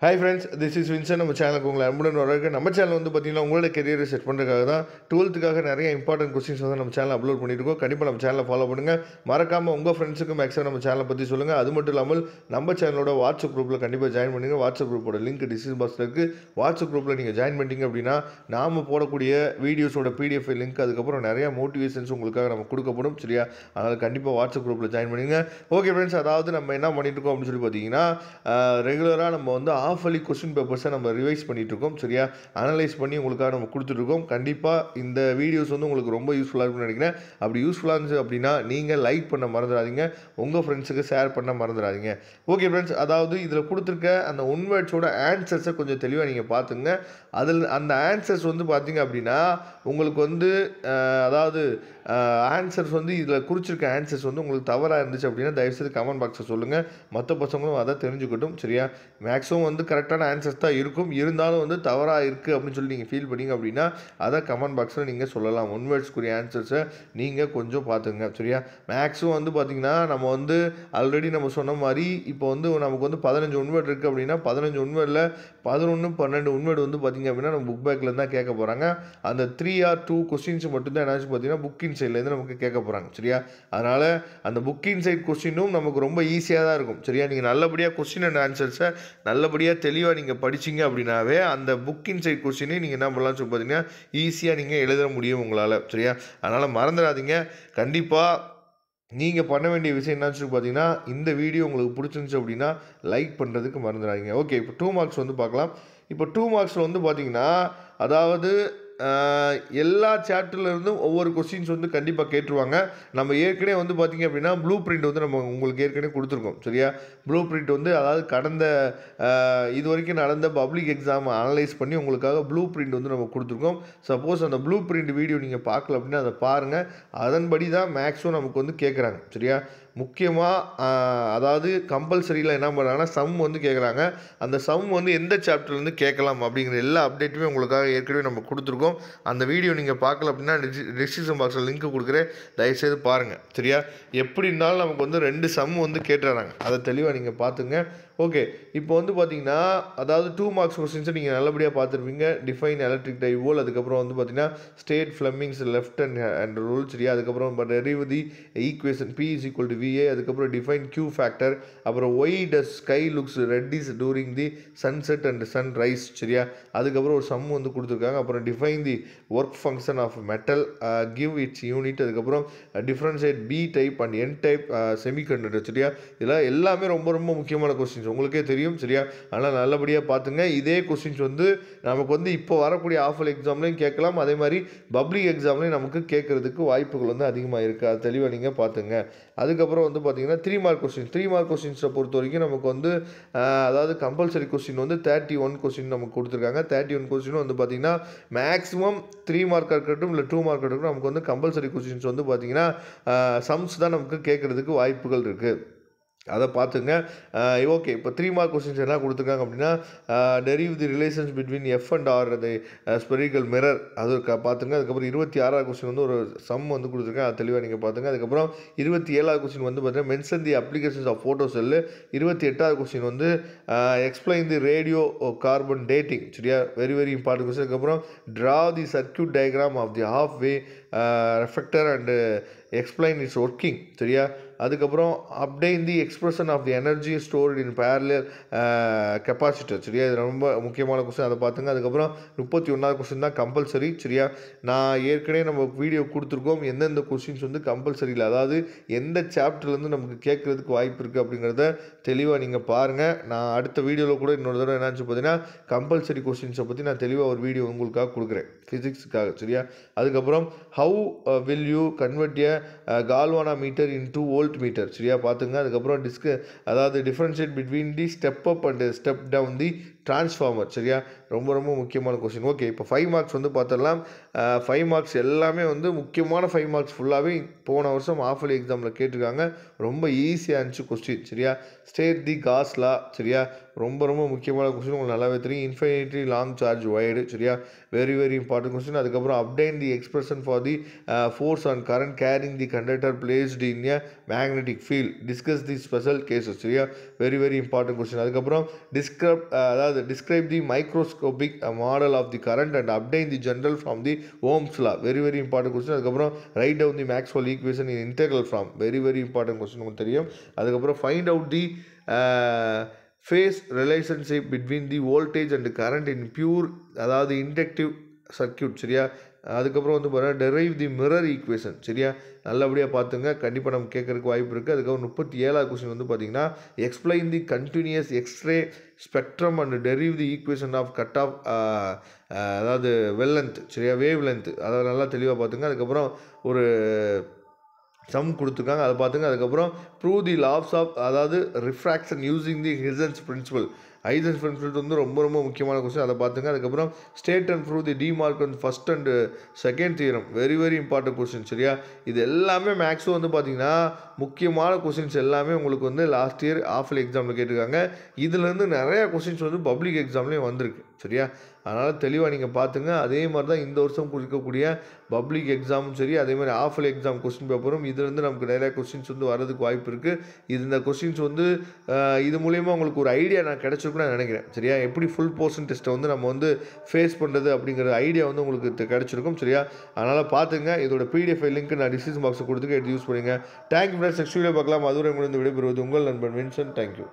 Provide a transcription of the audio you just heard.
Hi friends, this is Vincent. நம்ம சேனலுக்கு உங்களை அன்புடன் வரவேற்க. நம்ம சேனல் வந்து பார்த்தீங்கன்னா உங்களோட கெரியரை செட் பண்ணுறதுக்காக தான் 12th நிறைய இம்பார்ட்டன்ட் கொஸ்டின்ஸ் வந்து நம்ம சேனல் அப்லோட் பண்ணிட்டு இருக்கோம். கண்டிப்பாக நம்ம சேனலை ஃபாலோ பண்ணுங்கள். மறக்காமல் உங்கள் ஃப்ரெண்ட்ஸுக்கு மேக்ஸிமம் நம்ம சேனலை பற்றி சொல்லுங்கள். அது மட்டும் இல்லாமல் நம்ம சேனலோட வாட்ஸ்அப் குரூப்பில் கண்டிப்பாக ஜாயின் பண்ணுங்க. வாட்ஸ்அப் குரூப்போட லிங்க் டிஸ்கிரிப்ஷன் பாக்ஸில் இருக்குது. வாட்ஸ்அப் குரூப்பில் நீங்கள் ஜாயின் பண்ணிட்டீங்க அப்படின்னா நாம் போடக்கூடிய வீடியோஸோட பிடிஎஃப் லிங்க் அதுக்கப்புறம் நிறைய மோட்டிவேஷன்ஸ் உங்களுக்காக நம்ம கொடுக்கப்படும். சரியா? அதனால் கண்டிப்பாக வாட்ஸ்அப் குரூப்பில் ஜாயின் பண்ணுங்க. ஓகே ஃப்ரெண்ட்ஸ், அதாவது நம்ம என்ன பண்ணிட்டு இருக்கோம் அப்படின்னு சொல்லி பார்த்தீங்கன்னா ரெகுலராக நம்ம வந்து ஆஃப் அலி கொஸ்டின் பேப்பர்ஸை நம்ம ரிவைஸ் பண்ணிகிட்டு இருக்கோம். சரியா? அனலைஸ் பண்ணி உங்களுக்காக நம்ம கொடுத்துட்ருக்கோம். கண்டிப்பாக இந்த வீடியோஸ் வந்து உங்களுக்கு ரொம்ப யூஸ்ஃபுல்லாக இருக்கும்னு நினைக்கிறேன். அப்படி யூஸ்ஃபுல்லாக இருந்துச்சு அப்படின்னா நீங்கள் லைக் பண்ண மறந்துடாதீங்க, உங்கள் ஃப்ரெண்ட்ஸுக்கு ஷேர் பண்ண மறந்துடாதீங்க. ஓகே ஃப்ரெண்ட்ஸ், அதாவது இதில் கொடுத்துருக்க அந்த ஒன் வேர்ட்ஸோட ஆன்சர்ஸை கொஞ்சம் தெளிவாக நீங்கள் பார்த்துங்க. அதில் அந்த ஆன்சர்ஸ் வந்து பார்த்தீங்க அப்படின்னா உங்களுக்கு வந்து அதாவது ஆன்சர்ஸ் வந்து இதில் குறிச்சிருக்க ஆன்சர்ஸ் வந்து உங்களுக்கு தவறாக இருந்துச்சு அப்படின்னா தயவுசெய்து கமெண்ட் பாக்ஸில் சொல்லுங்கள். மற்ற பசங்களும் அதை தெரிஞ்சுக்கட்டும். சரியா? மேக்ஸிமம் வந்து கரெக்டான ஆன்சர்ஸ் தான் இருக்கும். இருந்தாலும் வந்து தவறாக இருக்குது அப்படின்னு சொல்லி நீங்கள் ஃபீல் பண்ணீங்க அப்படின்னா அதை கமெண்ட் பாக்ஸில் நீங்கள் சொல்லலாம். ஒன் வேர்ட்ஸ்க்குரிய ஆன்சர்ஸை நீங்கள் கொஞ்சம் பார்த்துங்க. சரியா? மேக்ஸிமம் வந்து பார்த்திங்கன்னா நம்ம வந்து ஆல்ரெடி நம்ம சொன்ன மாதிரி இப்போ வந்து நமக்கு வந்து 15 ஒன் வேர்ட் இருக்குது அப்படின்னா 15 ஒன் வேர்டில் 11 12 ஒன் வேர்டு வந்து பார்த்திங்க அப்படின்னா நம்ம புக் பேக்கில் தான் கேட்க போகிறாங்க. அந்த 3 or 2 கொஸ்டின்ஸ் மட்டும்தான் என்னாச்சு பார்த்தீங்கன்னா புக் இன்சைட்லேருந்து நமக்கு கேட்க போகிறாங்க. சரியா? அதனால் அந்த புக் இன்சைட் கொஸ்டினும் நமக்கு ரொம்ப ஈஸியாக தான் இருக்கும். சரியா? நீங்கள் நல்லபடியாக கொஸ்டின் அண்ட் ஆன்சர்ஸை நல்லபடியாக தெளிவாக நீங்கள் படிச்சிங்க அப்படின்னாவே அந்த புக் இன்சைட் கொஸ்டினை நீங்கள் என்ன பண்ணலாம்னு சொல்லி பார்த்தீங்கன்னா ஈஸியாக நீங்கள் எழுத முடியும் உங்களால். சரியா? அதனால் மறந்துடாதீங்க. கண்டிப்பாக நீங்கள் பண்ண வேண்டிய விஷயம் என்னன்னு சொல்லி பார்த்தீங்கன்னா இந்த வீடியோ உங்களுக்கு பிடிச்சிருந்துச்சு அப்படின்னா லைக் பண்ணுறதுக்கு மறந்துடாதீங்க. ஓகே, இப்போ 2 மார்க்ஸ் வந்து பார்க்கலாம். இப்போ 2 மார்க்ஸில் வந்து பார்த்தீங்கன்னா அதாவது எல்லா சாப்டர்லேருந்தும் ஒவ்வொரு கொஸ்டின்ஸ் வந்து கண்டிப்பாக கேட்டுருவாங்க. நம்ம ஏற்கனவே வந்து பார்த்திங்க அப்படின்னா ப்ளூ பிரிண்ட் வந்து நம்ம உங்களுக்கு ஏற்கனவே கொடுத்துருக்கோம். சரியா? ப்ளூ பிரிண்ட் வந்து அதாவது கடந்த இது வரைக்கும் நடந்த பப்ளிக் எக்ஸாம் அனலைஸ் பண்ணி உங்களுக்காக ப்ளூ பிரிண்ட் வந்து நம்ம கொடுத்துருக்கோம். சப்போஸ் அந்த ப்ளூ பிரிண்ட் வீடியோ நீங்கள் பார்க்கல அப்படின்னா அதை பாருங்கள். அதன்படி தான் மேக்ஸும் நமக்கு வந்து கேட்குறாங்க. சரியா? முக்கியமாக அதாவது கம்பல்சரியில் என்ன பண்ணுறாங்கன்னா சம் வந்து கேட்குறாங்க. அந்த சம் வந்து எந்த சாப்டர்லேருந்து கேட்கலாம் அப்படிங்கிற எல்லா அப்டேட்டுமே உங்களுக்காக ஏற்கனவே நம்ம கொடுத்துருக்கோம். அந்த வீடியோ நீங்கள் பார்க்கல அப்படின்னா டிஸ்கிரிப்ஷன் பாக்ஸில் லிங்க் கொடுக்குறேன், தயவுசெய்து பாருங்கள். சரியா? எப்படி இருந்தாலும் நமக்கு வந்து 2 சம் வந்து கேட்டுறாங்க. அதை தெளிவாக நீங்கள் பார்த்துங்க. ஓகே, இப்போ வந்து பார்த்தீங்கன்னா அதாவது 2 மார்க்ஸ் கொஸ்டின்ஸை நீங்கள் நல்லபடியாக பார்த்துருப்பீங்க. டிஃபைன் எலக்ட்ரிக் டைவோல், அதுக்கப்புறம் வந்து பார்த்தீங்கன்னா state Fleming's left hand rule. சரியா? அதுக்கப்புறம் derive the equation P is equal to VA, அதுக்கப்புறம் டிஃபைன் Q ஃபேக்டர், அப்புறம் why does sky looks red is during the sunset and sunrise. சரியா? அதுக்கப்புறம் ஒரு சம் வந்து கொடுத்துருக்காங்க. அப்புறம் define the work function of metal, give its unit, அதுக்கப்புறம் differentiate p type and n type semiconductor. சரியா? இதெல்லாம் எல்லாமே ரொம்ப ரொம்ப முக்கியமான கொஸ்டின்ஸ், உங்களுக்கே தெரியும். சரியா? அதனால் நல்லபடியாக பார்த்துங்க. இதே கொஸ்டின்ஸ் வந்து நமக்கு வந்து இப்போ வரக்கூடிய ஆஃபல் எக்ஸாம்லையும் கேட்கலாம், அதே மாதிரி பப்ளிக் எக்ஸாம்லையும் நமக்கு கேட்குறதுக்கு வாய்ப்புகள் வந்து அதிகமாக இருக்குது. அது தெளிவாக நீங்கள் பார்த்துங்க. அதுக்கப்புறம் வந்து பார்த்தீங்கன்னா 3 மார்க் கொஸ்டின் 3 மார்க் கொஸ்டின்ஸை பொறுத்த வரைக்கும் நமக்கு வந்து அதாவது கம்பல்சரி கொஸ்டின் வந்து 31 கொஸ்டின் நமக்கு கொடுத்துருக்காங்க. 31 கொஸ்டின் வந்து பார்த்தீங்கன்னா மேக்ஸிமம் 3 மார்க்காக இருக்கட்டும் இல்லை 2 மார்க்காக இருக்கட்டும் நமக்கு வந்து கம்பல்சரி கொஸ்டின்ஸ் வந்து பார்த்தீங்கன்னா சம்ஸ் தான் நமக்கு கேட்குறதுக்கு வாய்ப்புகள் இருக்குது. அதை பார்த்துங்க. ஓகே, இப்போ 3 மார்க் கொஸ்டின்ஸ் என்ன கொடுத்துருக்காங்க அப்படின்னா derive the relations between F and R the spherical mirror, அது பார்த்துங்க. அதுக்கப்புறம் 26வது கொஸ்டின் வந்து ஒரு சம் வந்து கொடுத்துருக்கேன், அது தெளிவாக நீங்கள் பார்த்துங்க. அதுக்கப்புறம் 27வது கொஸ்டின் வந்து பார்த்தீங்கன்னா mention the applications of photo cell. 28வது கொஸ்டின் வந்து explain the radio carbon dating. சரியா? Very very important question. அதுக்கப்புறம் draw the circuit diagram of the half wave reflector and explain its working. சரியா? அதுக்கப்புறம் obtain the expression of the energy stored in parallel capacitor. சரியா? இது ரொம்ப முக்கியமான question, அதை பார்த்துங்க. அதுக்கப்புறம் 31வது கொஸ்டின் தான் கம்பல்சரி. சரியா? நான் ஏற்கனவே நம்ம வீடியோ கொடுத்துருக்கோம் எந்தெந்த கொஸ்டின்ஸ் வந்து கம்பல்சரியில், அதாவது எந்த சாப்டர்லேருந்து நமக்கு கேட்குறதுக்கு வாய்ப்பு இருக்குது அப்படிங்கிறத தெளிவாக நீங்கள் பாருங்கள். நான் அடுத்த வீடியோவில் கூட இன்னொரு தடவை என்னாச்சு பார்த்தீங்கன்னா கம்பல்சரி கொஸ்டின்ஸை பற்றி நான் தெளிவாக ஒரு வீடியோ உங்களுக்காக கொடுக்குறேன் ஃபிசிக்ஸுக்காக. சரியா? அதுக்கப்புறம் how will you convert a galvanometer into voltmeter. சரியா? பார்த்துங்க. அதுக்கப்புறம் அதாவது differentiate between the step up and step down the transformer. சரியா? ரொம்ப ரொம்ப முக்கியமான கொஸ்டின். ஓகே, இப்போ 5 மார்க்ஸ் வந்து பார்த்துடலாம். 5 மார்க்ஸ் எல்லாமே வந்து முக்கியமான 5 மார்க்ஸ் ஃபுல்லாகவே போன வருஷம் ஆஃபலி எக்ஸாமில் கேட்டிருக்காங்க. ரொம்ப ஈஸியாக இருந்துச்சு கொஸ்டின். சரியா? State the Gauss law. சரியா? ரொம்ப ரொம்ப முக்கியமான கொஸ்டின், உங்களுக்கு நல்லாவே தெரியும். Infinitely long charge wire. சரியா? Very very important question. அதுக்கப்புறம் obtain the expression for the force and current carrying the conductor placed in a magnetic field, discuss the special cases. சரியா? Very very important question. அதுக்கப்புறம் describe அதாவது அதாவது describe the microscopic model of the current and obtain the general from the Ohm's law. Very very important question. அதுக்கப்புறம் write down the Maxwell equation in integral form. Very very important question உங்களுக்கு தெரியும். அதுக்கப்புறம் find out the phase relationship between the voltage and current in pure அதாவது inductive circuit. சரியா? அதுக்கப்புறம் வந்து பார்த்தீங்கன்னா derive தி mirror equation. சரியா? நல்லபடியாக பார்த்துங்க, கண்டிப்பாக நம்ம கேட்கறதுக்கு வாய்ப்பு இருக்குது. அதுக்கப்புறம் 37வது கொஸ்டின் வந்து பார்த்தீங்கன்னா explain the continuous X-ray spectrum and derive the equation of cut off அதாவது வெல்லென்த். சரியா? Wavelength. அதை நல்லா தெளிவாக பார்த்துங்க. அதுக்கப்புறம் ஒரு சம் கொடுத்துருக்காங்க, அதை பார்த்துங்க. அதுக்கப்புறம் ப்ரூவ் தி லாஸ் ஆஃப் அதாவது refraction using the Huygens principle. Huygens principle வந்து ரொம்ப ரொம்ப முக்கியமான கொஸ்டின், அதை பார்த்துங்க. அதுக்கப்புறம் ஸ்டேட் அண்ட் ப்ரூவ் தி டிமார்க் and first and second theorem. Very very important question. சரியா? இது எல்லாமே மேக்ஸும் வந்து பார்த்தீங்கன்னா முக்கியமான கொஸ்டின்ஸ் எல்லாமே உங்களுக்கு வந்து லாஸ்ட் இயர் ஆஃப்ல எக்ஸாமில் கேட்டிருக்காங்க. இதுலேருந்து நிறையா கொஸ்டின்ஸ் வந்து பப்ளிக் எக்ஸாம்லேயும் வந்திருக்கு. சரியா? அதனால் தெளிவாக நீங்கள் பார்த்துங்க. அதே மாதிரி தான் இந்த வருஷம் கொடுக்கக்கூடிய பப்ளிக் எக்ஸாமும் சரி, அதே மாதிரி ஆஃப்ல எக்ஸாம் கொஸ்டின் பேப்பரும் இதுலேருந்து நமக்கு நிறையா கொஸ்டின்ஸ் வந்து வரதுக்கு வாய்ப்பு இருக்குது. இந்த கொஸ்டின்ஸ் வந்து இது மூலயமா உங்களுக்கு ஒரு ஐடியா நான் கிடச்சிருக்குன்னு நான் நினைக்கிறேன். சரியா? எப்படி ஃபுல் போர்ஷன் டெஸ்ட்டை வந்து நம்ம வந்து ஃபேஸ் பண்ணுறது அப்படிங்கிற ஐடியா வந்து உங்களுக்கு கிடச்சிருக்கும். சரியா? அதனால் பார்த்துங்க. இதோட பிடிஎஃப் லிங்க் நான் டிஸ்கிரிப்ஷன் பாக்ஸில் கொடுத்துக்க எடுத்து யூஸ் பண்ணுங்கள். Thank you friends. நெக்ஸ்ட் வீடியோ பார்க்கலாம். அதுவரை உங்களுக்கு விடைபெறுவது உங்கள் நண்பன் வின்சென்ட். தேங்க்யூ.